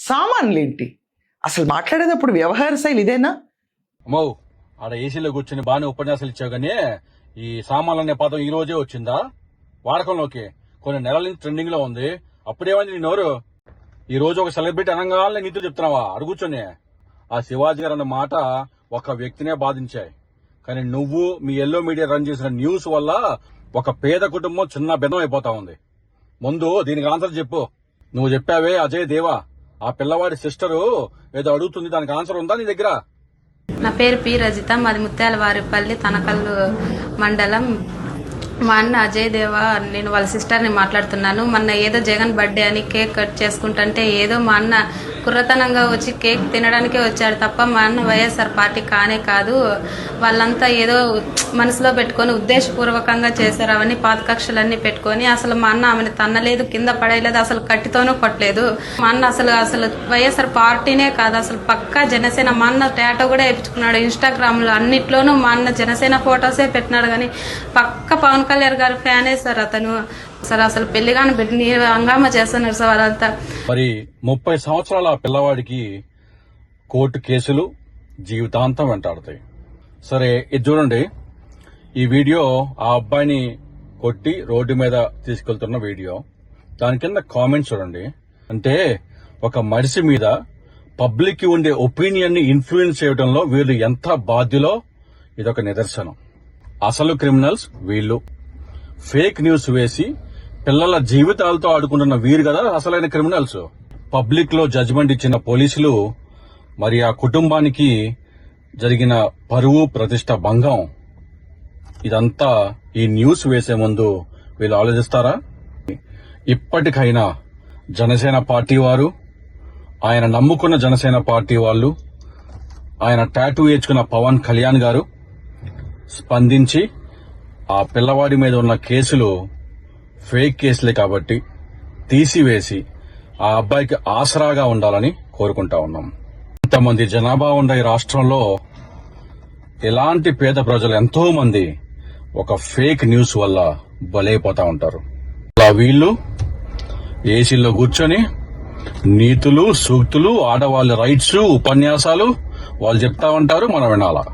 సామాన్లు ఏంటి? అసలు మాట్లాడేటప్పుడు వ్యవహార శైలి ఇదేనా? అమ్మో, ఆడ ఏసీలో కూర్చొని బాగానే ఉపన్యాసాలు ఇచ్చావు గానీ ఈ సామాన్లు అనే పదం ఈ రోజే వచ్చిందా వాడకంలోకి? కొన్ని నెలల నుంచి ట్రెండింగ్ లో ఉంది. అప్పుడేమైంది నీ నోరు? ఈ రోజు ఒక సెలబ్రిటీ అనగానే నీతో చెప్తున్నావా అడుగుచొని? ఆ శివాజీ గారు అన్న మాట ఒక వ్యక్తినే బాధించాయి. కానీ నువ్వు మీ ఎల్లో మీడియా రన్ చేసిన న్యూస్ వల్ల ఒక పేద కుటుంబం చిన్న భిన్నం అయిపోతా ఉంది. ముందు దీనికి ఆన్సర్ చెప్పు. నువ్వు చెప్పావే అజయ్ దేవా, ఆ పిల్లవాడి సిస్టరు ఏదో అడుగుతుంది, దానికి ఆన్సర్ ఉందా నీ దగ్గర? నా పేరు పి రజిత, మాది ముత్యాలవారిపల్లి, తనకల్లు మండలం. మా అన్న అజయ్ దేవా, నేను వాళ్ళ సిస్టర్ని మాట్లాడుతున్నాను. మొన్న ఏదో జగన్ బర్త్డే అని కేక్ కట్ చేసుకుంటుంటే ఏదో మా అన్న కుర్రతనంగా వచ్చి కేక్ తినడానికే వచ్చాడు తప్ప మా అన్న వైఎస్ఆర్ పార్టీ కానే కాదు. వాళ్ళంతా ఏదో మనసులో పెట్టుకొని ఉద్దేశపూర్వకంగా చేశారు. అవన్నీ పాత కక్షలన్నీ పెట్టుకొని అసలు మా అన్న ఆమెను తన్నలేదు, కింద పడేయలేదు, అసలు కట్టితోనూ కొట్టలేదు. మా అన్న అసలు వైఎస్ఆర్ పార్టీనే కాదు, అసలు పక్కా జనసేన. మా అన్న టాటో కూడా వేయించుకున్నాడు. ఇన్స్టాగ్రామ్ లో అన్నిట్లోనూ మా అన్న జనసేన ఫొటోసే పెట్టినాడు. కానీ పక్క పవన్ కళ్యాణ్ గారు ఫ్యానే సార్ అతను. సార్ అసలు పెళ్లిగాని బిడ్డని హంగామా చేస్తున్నారు సార్ వాళ్ళంతా. మరి 30 సంవత్సరాల ఆ పిల్లవాడికి కోర్టు కేసులు జీవితాంతం వెంటాడతాయి. సరే, ఇది చూడండి. ఈ వీడియో ఆ అబ్బాయిని కొట్టి రోడ్డు మీద తీసుకెళ్తున్న వీడియో. దాని కింద కామెంట్స్ చూడండి. అంటే ఒక మనిషి మీద పబ్లిక్ కి ఉండే ఒపీనియన్ ని ఇన్ఫ్లుయెన్స్ చేయడంలో వీళ్ళు ఎంత బాధ్యులో ఇదొక నిదర్శనం. అసలు క్రిమినల్స్ వీళ్ళు. ఫేక్ న్యూస్ వేసి పిల్లల జీవితాలతో ఆడుకుంటున్న వీరు కదా అసలైన క్రిమినల్స్. పబ్లిక్ లో జడ్జిమెంట్ ఇచ్చిన పోలీసులు మరి ఆ కుటుంబానికి జరిగిన పరువు ప్రతిష్ట భంగం. ఇదంతా ఈ న్యూస్ వేసే ముందు వీళ్ళు ఆలోచిస్తారా? ఇప్పటికైనా జనసేన పార్టీ వారు, ఆయన నమ్ముకున్న జనసేన పార్టీ వాళ్ళు, ఆయన టాటూ వేసుకున్న పవన్ కళ్యాణ్ గారు స్పందించి ఆ పిల్లవాడి మీద ఉన్న కేసులు ఫేక్ కేసులే కాబట్టి తీసివేసి ఆ అబ్బాయికి ఆసరాగా ఉండాలని కోరుకుంటా ఉన్నాం. ఇంతమంది జనాభా ఉన్న ఈ రాష్ట్రంలో ఇలాంటి పేద ప్రజలు ఎంతో మంది ఒక ఫేక్ న్యూస్ వల్ల బలైపోతా ఉంటారు. అలా వీళ్ళు ఏసీల్లో కూర్చొని నీతులు, సూక్తులు, ఆడవాళ్ళ రైట్స్, ఉపన్యాసాలు వాళ్ళు చెప్తా ఉంటారు, మనం వినాలా?